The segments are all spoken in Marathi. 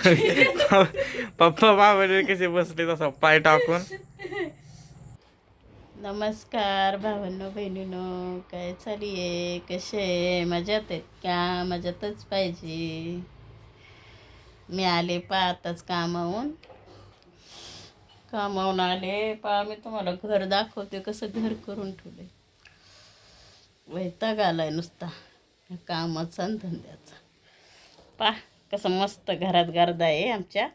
पप्पा बाबाने कसे बसले तसा पाय टाकून. नमस्कार भावांनो बहिणीनो, काय चालू आहे, कसे आहे, मजात आहेत का? मजातच पाहिजे. मी आले आताच कामावून आले मी तुम्हाला घर दाखवते, कसं घर करून ठेवले. वैताग आलाय नुसता कामाचा आणि धंद्याचा. कसं मस्त घरात गर्दा आहे आमच्या.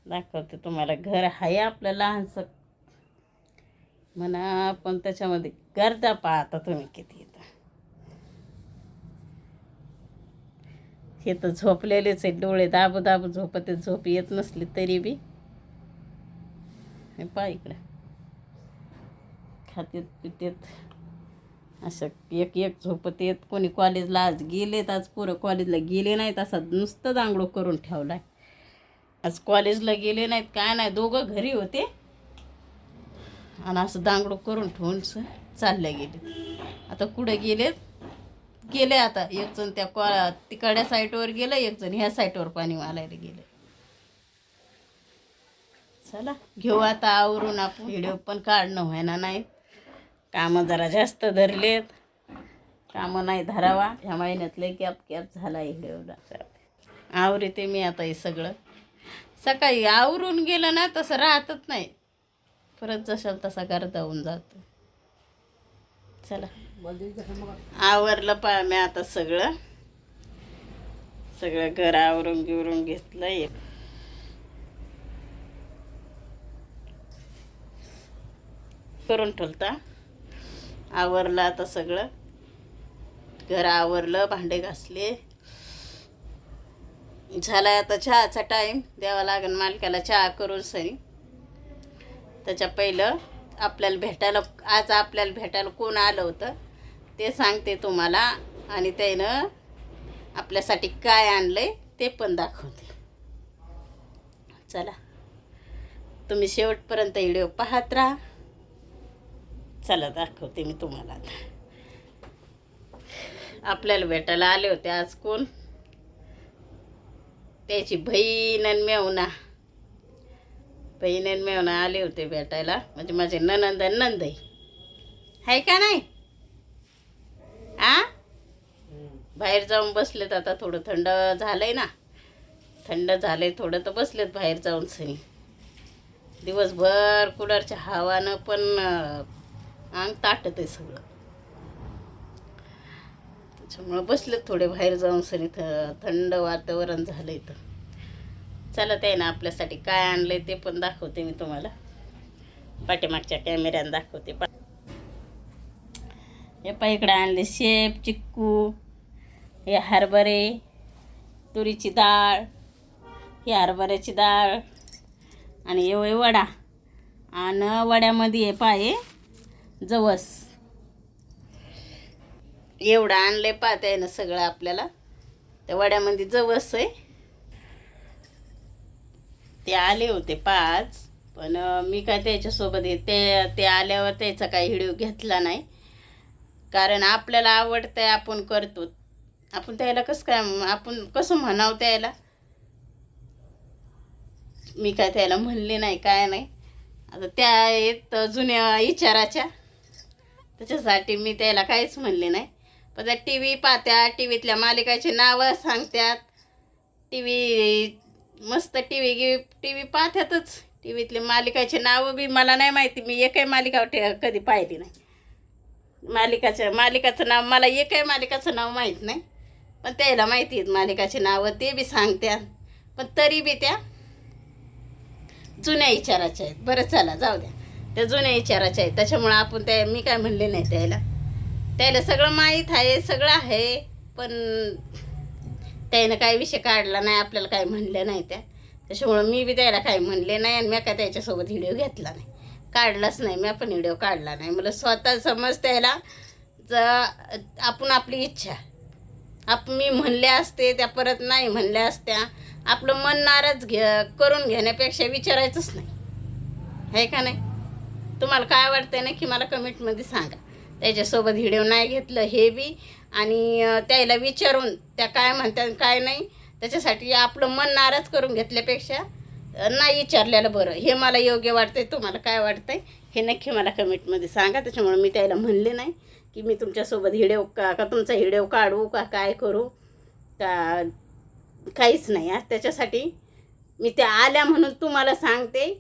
दाखवते तुम्हाला. घर आहे आपलं लहानसं म्हणा, पण त्याच्यामध्ये गर्दा आता तुम्ही किती येतं. हे तर झोपलेलेच आहे, डोळे दाबू दाबू झोपते. झोप येत नसली तरी बी हे इकडे खातेत पितेत असं एक एक झोपत येत. कोणी कॉलेजला आज गेलेत, आज पोरं कॉलेजला गेले नाहीत. असा नुसतं दांगडो करून ठेवलाय. आज कॉलेजला गेले नाहीत काय नाही, दोघं घरी होते आणि असं दांगडो करून ठेवून चालले गेले. आता कुठे गेले आता एक जण त्या तिकडच्या साईटवर गेलं, एक जण ह्या साईटवर पाणी मारायला गेलं. चला घेऊ आता आवरून आपण. व्हिडिओ पण काढणं व्हायना नाही, कामं जरा जास्त धरलेत. कामं नाही धरावा ह्या महिन्यातले कॅप झाला व्हिडिओला. आवरते मी आता हे सगळं. सकाळी आवरून गेलं ना तसं राहतच नाही, परत जशाल तसा गर्दा होऊन जातो. चला आवरलं मी आता सगळं घर आवरून घेतलं. करून ठेवता आवरलं आता सगळं. घर आवरलं, भांडे घासले, झालाय आता चहाचा टाईम. द्यावा लागेल मालकाला चहा करून सरी. त्याच्या पहिलं आज आपल्याला भेटायला कोण आलं होतं ते सांगते तुम्हाला, आणि त्यानं आपल्यासाठी काय आणलंय ते पण दाखवते. चला तुम्ही शेवटपर्यंत व्हिडिओ पाहत राहा. चला दाखवते मी तुम्हाला. आपल्याला भेटायला आले होते आज कोण, त्याची बहीण आणि मेवना आले होते भेटायला. म्हणजे माझे ननंद नंदई आहे का नाही. बाहेर जाऊन बसलेत. आता थोडं थंड झालंय थोडं, तर बसलेत बाहेर जाऊन सनी. दिवसभर कूलरच्या हवानं पण अंग ताटत आहे सगळं, त्याच्यामुळं बसलेत थोडे बाहेर जाऊन सनी. थंड वातावरण झालं इथं. चला त्यानं आपल्यासाठी काय आणलंय ते पण दाखवते मी तुम्हाला. पाठीमागच्या कॅमेऱ्यानं दाखवते. हे इकडे आणले शेप, चिक्कू, हे हरभरे, तुरीची डाळ, ही हरभऱ्याची डाळ, आणि हे वडा. आणि वड्यामध्ये हे जवस. एवढं आणले त्यानं सगळं आपल्याला. त्या वड्यामध्ये जवस आहे. ते आले होते 5, पण मी काय त्याच्यासोबत ते आल्यावर त्याचा काही व्हिडिओ घेतला नाही, कारण आपल्याला आवडतंय आपण करतो. आपण त्याला आपण कसं म्हणावं त्याला. मी काय त्याला म्हणले नाही काय नाही. आता त्या आहेत जुन्या विचाराच्या, त्याच्यासाठी मी त्याला काहीच म्हणले नाही. पण त्या टी व्ही पाहत्या, टी व्हीतल्या मालिकाचे नावं सांगतात. मस्त टी व्ही पाहत्यातच. टी व्हीतले मालिकाचे नावं बी मला नाही माहिती. मी एकही मालिका कधी पाहिली नाही. मालिकाचं नाव मला एकही मालिकाचं नाव माहीत नाही, पण त्याला माहिती आहेत मालिकाचे नावं, ते बी सांगत्या. पण तरी बी त्या जुन्या विचाराच्या आहेत. बरं चला जाऊ द्या, त्या जुन्या विचाराच्या आहेत. त्याच्यामुळं आपण मी काय म्हणले नाही त्याला सगळं माहीत आहे, सगळं आहे. पण त्यानं काही विषय काढला नाही, आपल्याला काही म्हणलं नाही त्याच्यामुळं मी बी त्याला काही म्हणले नाही. आणि मी काय त्याच्यासोबत व्हिडिओ घेतला नाही, काढलाच नाही. मी पण व्हिडिओ काढला नाही. मला स्वतः समजतं याला. आपण आपली इच्छा मी म्हणले असते त्या, परत नाही म्हणल्या असत्या. आपलं मन नाराज करून घेण्यापेक्षा विचारायचंच नाही, आहे का नाही. तुम्हाला काय वाटतंय ना की मला कमेंटमध्ये सांगा. त्याच्यासोबत व्हिडिओ नाही घेतलं हे बी, आणि त्याला विचारून त्या काय म्हणतात काय नाही त्याच्यासाठी आपलं मन नाराज करून घेतल्यापेक्षा नाही विचारलेलं बरं. हे मला योग्य वाटतंय. तुम्हाला काय वाटतंय हे नक्की मला कमेंटमध्ये सांगा. त्याच्यामुळे मी त्याला म्हणले नाही की मी तुमच्यासोबत व्हिडिओ का तुमचा व्हिडिओ काढू का काय करू का काहीच नाही. त्याच्यासाठी मी त्या आल्या म्हणून तुम्हाला सांगते.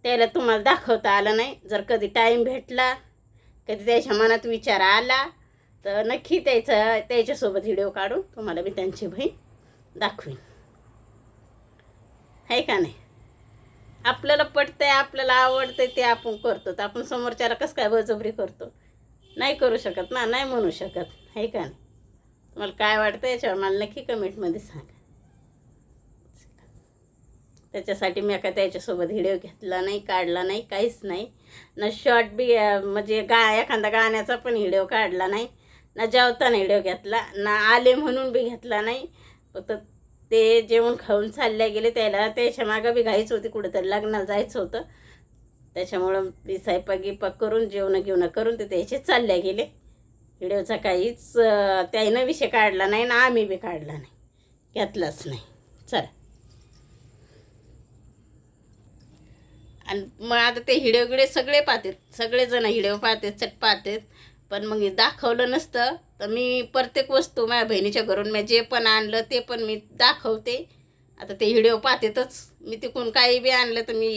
त्याला तुम्हाला दाखवता आलं नाही. जर कधी टाईम भेटला, कधी त्याच्या मनात विचार आला तर नक्की त्याच्यासोबत व्हिडिओ काढून तुम्हाला मी त्यांची बहीण दाखवीन. आहे का नाही? आपल्याला पटतंय, आपल्याला आवडतंय ते आपण करतो. तर आपण समोरच्याला कसं काय बळजबरी करतो? नाही करू शकत ना, नाही म्हणू शकत. आहे का नाही? तुम्हाला काय वाटतं याच्यावर मला नक्की कमेंटमध्ये सांगा. त्याच्यासाठी मी काय त्याच्यासोबत व्हिडिओ घेतला नाही, काढला नाही, काहीच नाही. ना शॉर्ट बी म्हणजे एखादा गाण्याचा पण व्हिडिओ काढला नाही, ना जेवताना व्हिडिओ घेतला, ना आले म्हणून बी घेतला नाही. फक्त ते जेवण खाऊन चालल्या गेले. त्याच्या मागं बी घाईच होती, कुठेतरी लग्नाला जायचं होतं. त्याच्यामुळं मी स्वयंपाक करून जेवणं करून ते त्याचे चालल्या गेले. व्हिडिओचा काहीच त्यानं विषय काढला नाही ना आम्ही बी काढला नाही, घेतलाच नाही. चला. आणि मग आता ते व्हिडिओ सगळे पाहतात, सगळेजण व्हिडिओ पाहतात, चट पाहतात. पण मग दाखवलं नसतं तर मी प्रत्येक वस्तू माझ्या बहिणीच्या घरून मी जे पण आणलं ते पण मी दाखवते. आता ते व्हिडिओ पाहतातच. मी तिकडून काही बी आणलं तर मी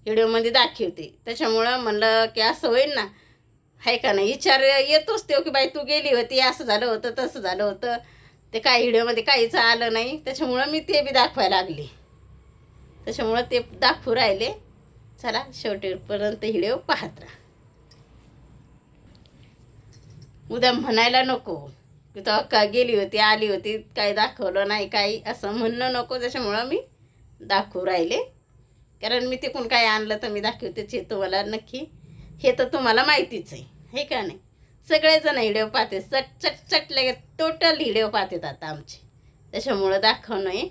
व्हिडिओमध्ये दाखवते. त्याच्यामुळं म्हणलं की असं होईल ना, आहे का नाही? विचार येतोच तो की बाई तू गेली होती, असं झालं होतं, तसं झालं होतं. ते काही व्हिडिओमध्ये काहीच आलं नाही. त्याच्यामुळं मी ते बी दाखवायला लागली. त्याच्यामुळं ते दाखवू राहिले. चला शेवटीपर्यंत व्हिडिओ पाहत राहा. उद्या म्हणायला नको की तो अक्का गेली होती, आली होती, काही दाखवलं नाही, काही असं म्हणणं नको. त्याच्यामुळं मी दाखवू राहिले. कारण मी तिकडून काय आणलं तर मी दाखवतेच. हे तुम्हाला नक्की, हे तर तुम्हाला माहितीच आहे का नाही? सगळेजण व्हिडिओ पाहते, चटले टोटल व्हिडिओ पाहतात आता आमचे. त्याच्यामुळं दाखवणं आहे.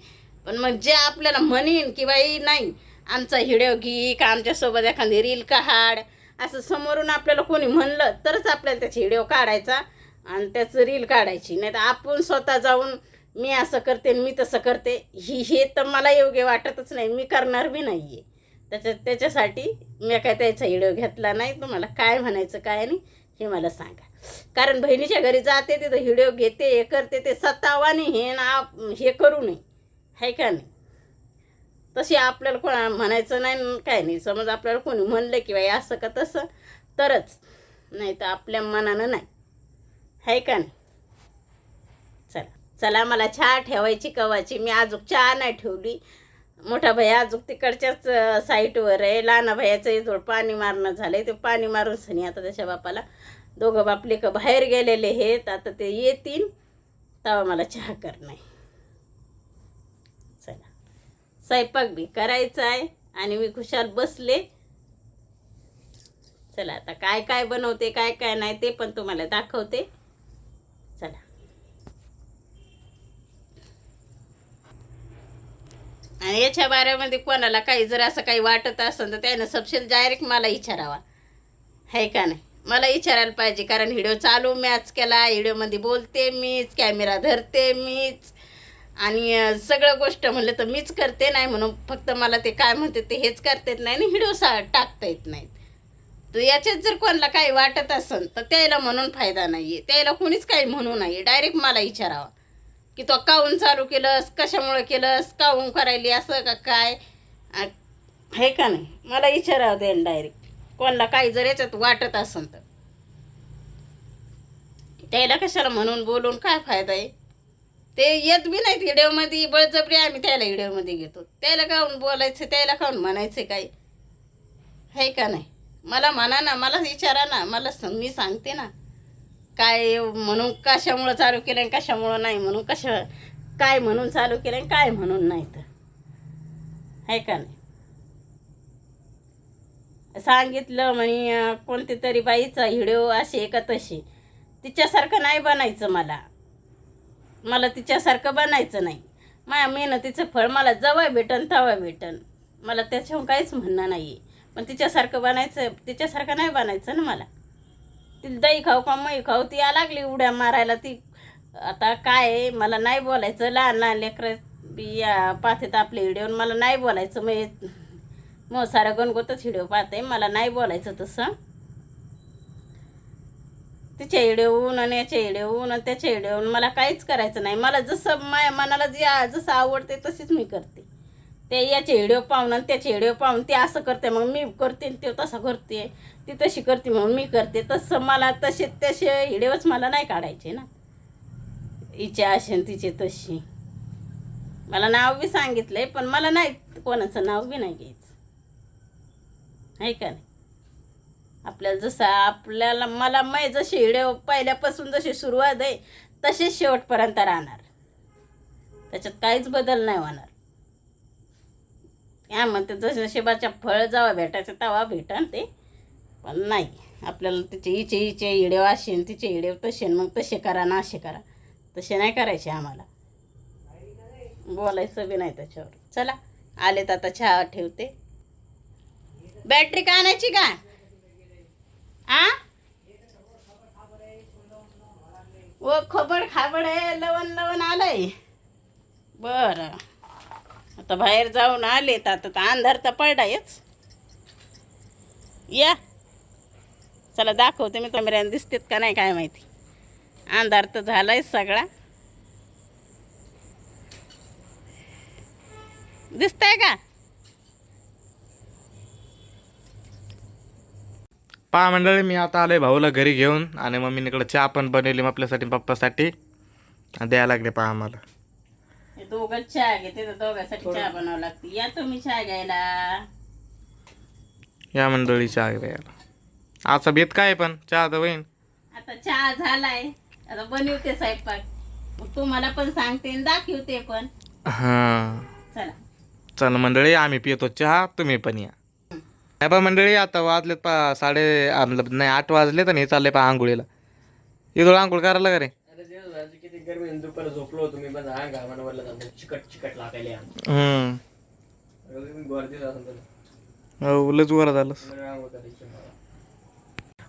पण मग जे आपल्याला म्हणेन की बाई नाही आमचा व्हिडिओ घे का आमच्यासोबत एखादी रील काढ, असं समोरून आपल्याला कोणी म्हणलं तरच आपल्याला त्याची व्हिडिओ काढायचा आणि त्याचं रील काढायची. नाही तर आपण स्वतः जाऊन मी असं करते मी तसं करते हे तर मला योग्य वाटतच नाही. मी करणार बी नाही आहे. त्याच्यासाठी मी काय त्याचा व्हिडिओ घेतला नाही. तुम्हाला काय म्हणायचं काय नाही हे मला सांगा. कारण बहिणीच्या घरी जाते तिथं व्हिडिओ घेते, हे करते, ते सतावाने हे करू नये. आहे का नाही? तशी आपल्याला कोणा म्हणायचं नाही काय नाही. समज आपल्याला कोणी म्हणलं की बाई असं का तसं तरच, नाही तर आपल्या मनानं नाही. आहे का नाही? चला मला चहा ठेवायची कवाची. मी अजून चहा नाही ठेवली. मोठा भैया अजून तिकडच्याच साईटवर आहे. लहाना भैयाचं इथं पाणी मारणं झालं आहे. ते पाणी मारून सनी आता त्याच्या बापाला दोघं बापले का बाहेर गेलेले आहेत. आता ते येतील तेव्हा मला चहा करणं आहे. चला स्वयंपाक बी करायचा आहे आणि मी खुशाल बसले. चला आता काय काय बनवते काय काय नाही ते पण तुम्हाला दाखवते. चला. आणि याच्या बाऱ्यामध्ये कोणाला काही जर असं काही वाटत असेल तर त्यानं सबसेल डायरेक्ट मला विचारावा. आहे का नाही? मला विचारायला पाहिजे. कारण व्हिडिओ चालू मॅच केला, व्हिडिओमध्ये बोलते मीच, कॅमेरा धरते मीच आणि सगळं गोष्ट म्हणलं तर मीच करते. नाही म्हणून फक्त मला ते काय म्हणते ते हेच करता येत नाही आणि व्हिडिओ टाकता येत नाहीत. तर याच्यात जर कोणाला काही वाटत असेल तर त्याला म्हणून फायदा नाही आहे. त्याला कोणीच काही म्हणू नाही. डायरेक्ट मला विचारावा की तो काहून चालू केलंस, कशामुळे केलंस, काहून करायली असं का काय, आहे का नाही? मला विचारावं त्याला डायरेक्ट. कोणाला काही जर याच्यात वाटत असेल तर त्याला कशाला म्हणून बोलून काय फायदा आहे? ते येत बी नाहीत व्हिडिओमध्ये. बळजबरी आम्ही त्याला व्हिडिओमध्ये घेतो. त्याला काहून बोलायचं, त्याला काहून म्हणायचं काही, आहे का नाही? मला म्हणा ना, मला विचारा ना, मला मी सांगते ना काय म्हणून कशामुळं चालू केलं आणि कशामुळं नाही म्हणून, काय म्हणून चालू केलं आणि काय म्हणून नाही. तर आहे का नाही? सांगितलं म्हणे कोणती तरी बाईचा व्हिडिओ असे का तशी. तिच्यासारखं नाही बनायचं. मला तिच्यासारखं बनायचं नाही. माझ्या मेहनतीचं फळ मला जेव्हा भेटन तेव्हा भेटन. मला त्याच्याहून काहीच म्हणणं नाही आहे. पण तिच्यासारखं बनायचं, तिच्यासारखं नाही बनायचं ना मला. ती दही खाऊ का मई खाऊ ती लागली उड्या मारायला. ती आता काय आहे, मला नाही बोलायचं. लहान लहान लेकरं बी पाहतात आपले व्हिडिओ, मला नाही बोलायचं. मग सारा गणगोतच व्हिडिओ पाहते, मला नाही बोलायचं तसं. तिच्या व्हिडिओहून आणि याच्या व्हिडिओहून आणि त्याच्या व्हिडिओहून मला काहीच करायचं नाही. मला जसं माझ्या मनाला जसं आवडते तशीच मी करते. ते याचे व्हिडिओ पाहून आणि त्याचे व्हिडिओ पाहून ते असं करते, मग मी करते. ते तसं करते, ती तशी करते म्हणून मी करते. तसं मला तसे व्हिडिओच मला नाही काढायचे ना. हिचे असे तिचे तशी. मला नाव बी सांगितलंय, पण मला नाही कोणाचं नाव बी नाही घ्यायचं, आहे का नाही. आपल्याला जसं मला जशी व्हिडिओ पहिल्यापासून जशी सुरुवात आहे तसेच शेवटपर्यंत राहणार. त्याच्यात काहीच बदल नाही होणार. या म्हणते जसं नशिबाच्या फळ जेव्हा भेटायचं तेव्हा भेटन ते, पण नाही. आपल्याला हिचे व्हिडिओ असेल, तिचे व्हिडिओ तसे, मग तसे करा ना असे करा, तसे नाही करायचे. आम्हाला बोलायचं बी नाही त्याच्यावर. चला आलेत आता, चहा ठेवते. बॅटरी का आणायची का? ओ खबड खाबड आहे, लवण आलंय. बरं, आता बाहेर जाऊन आले तर आता अंधार तर पडायच. या चला दाखवते मी, कॅमेऱ्याने दिसतेत का नाही काय माहिती. अंधार तर झालाय सगळा. दिसतंय का? पहा मंडळी, मी आता आलोय भाऊला घरी घेऊन आणि मम्मीने इकडे चहा पण बनवली आपल्यासाठी, पप्पासाठी द्यायला लागले. पहा आम्हाला हे दोघं चहा घेते, तर दोघांसाठी चहा बनावं लागते. या तुम्ही चहा घ्यायला. या मंडळी चहा घ्यायला. आजचा बेत काय पण चहा तर होईन. आता चहा झालाय, आता बनवते स्वयंपाक. मग तुम्हाला पण सांगते आणि दाखवते पण. हां चला चला मंडळी, आम्ही पितो चहा, तुम्ही पण या. नाही पा मंडळी, आता वाजलेत नाही 8 वाजलेत आणि हे चाललंय पहा आंघोळीला. इथं आंघोळ करायला का रे? किती गरमी, दुपार झोपलो होतो मी पण. चिकट लागायला लच वर झालं.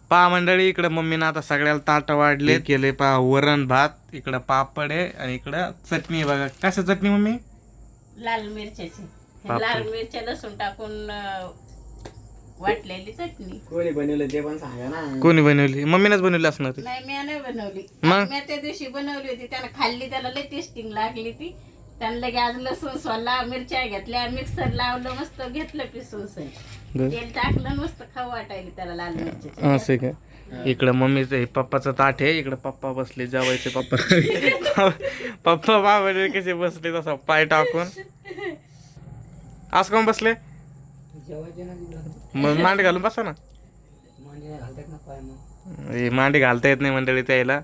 पहा मंडळी, इकडं मम्मीनं आता सगळ्याला ताट वाढले केले. पहा वरण भात, इकडं पापड आहे आणि इकडं चटणी आहे बघा. कशा चटणी मम्मी? लाल मिरच्याची. बापरे. लाल मिरच्या लसूण टाकून वाटलेली चटणी. कोणी बनवलं ते पण सांगा ना. कोणी बनवली? मम्मीनंच बनवली असणार ती. नाही, मी नाही बनवली. मग? मी त्या दिवशी बनवली होती, त्याला खाल्ली, त्याला लय टेस्टिंग लागली ती. त्याला लगे आज लसूण सोलला, मिरच्या घेतल्या, मिक्सर लावलं, मस्त घेतलं पिसून सही. तेल टाकलं, मस्त खाऊ वाटायली त्याला लाल मिरची. असं का? इकडं मम्मीचं हे पप्पाचं ताट आहे. इकडं पप्पा बसले, जेवायचे पप्पा. पप्पा बाबा कसे बसले तसा पाय टाकून. आज कोण बसले? मग मांडी घालून बसा ना. मांडी घालता येत नाही मंडळी त्याला.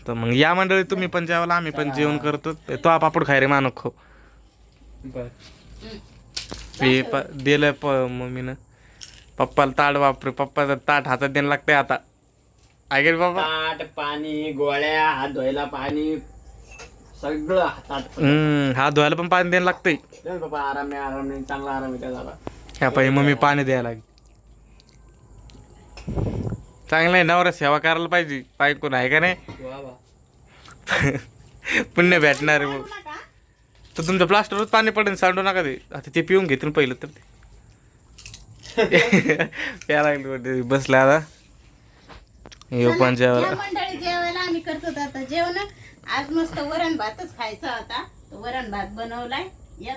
तर मग या मंडळी, तुम्ही पण जेवायला, आम्ही पण जेवण करतो. तो पापड खाय रे मानक खो. हे दिलं मम्मीनं पप्पाला ताट. बापरे, पप्पाचं ताट हातात द्यायला लागतंय आता. ऐकेल बाबा, ताट, पाणी, गोळ्या, हात धुवायला पाणी, सगळं हातात. हात धुवायला पण पाणी द्यायला लागतंय. बाबा आराम नाही, चांगला आराम आहे त्याला. ह्या पाहिजे मम्मी पाणी द्यायला लागली. चांगलं आहे, नवरा सेवा करायला पाहिजे. बायकोन आहे का नाही? पुण्य भेटणार आहे. तर तुमच्या प्लास्टरवर पाणी पडेल, सांडू नका ते. आता ते पिऊन घेतील पहिलं तर ते. प्या लागली बसला आता. पण मंडळी जेवायला आम्ही करतो आता जेवण. आज मस्त वरण भातच खायचा होता, वरण भात बनवलाय. या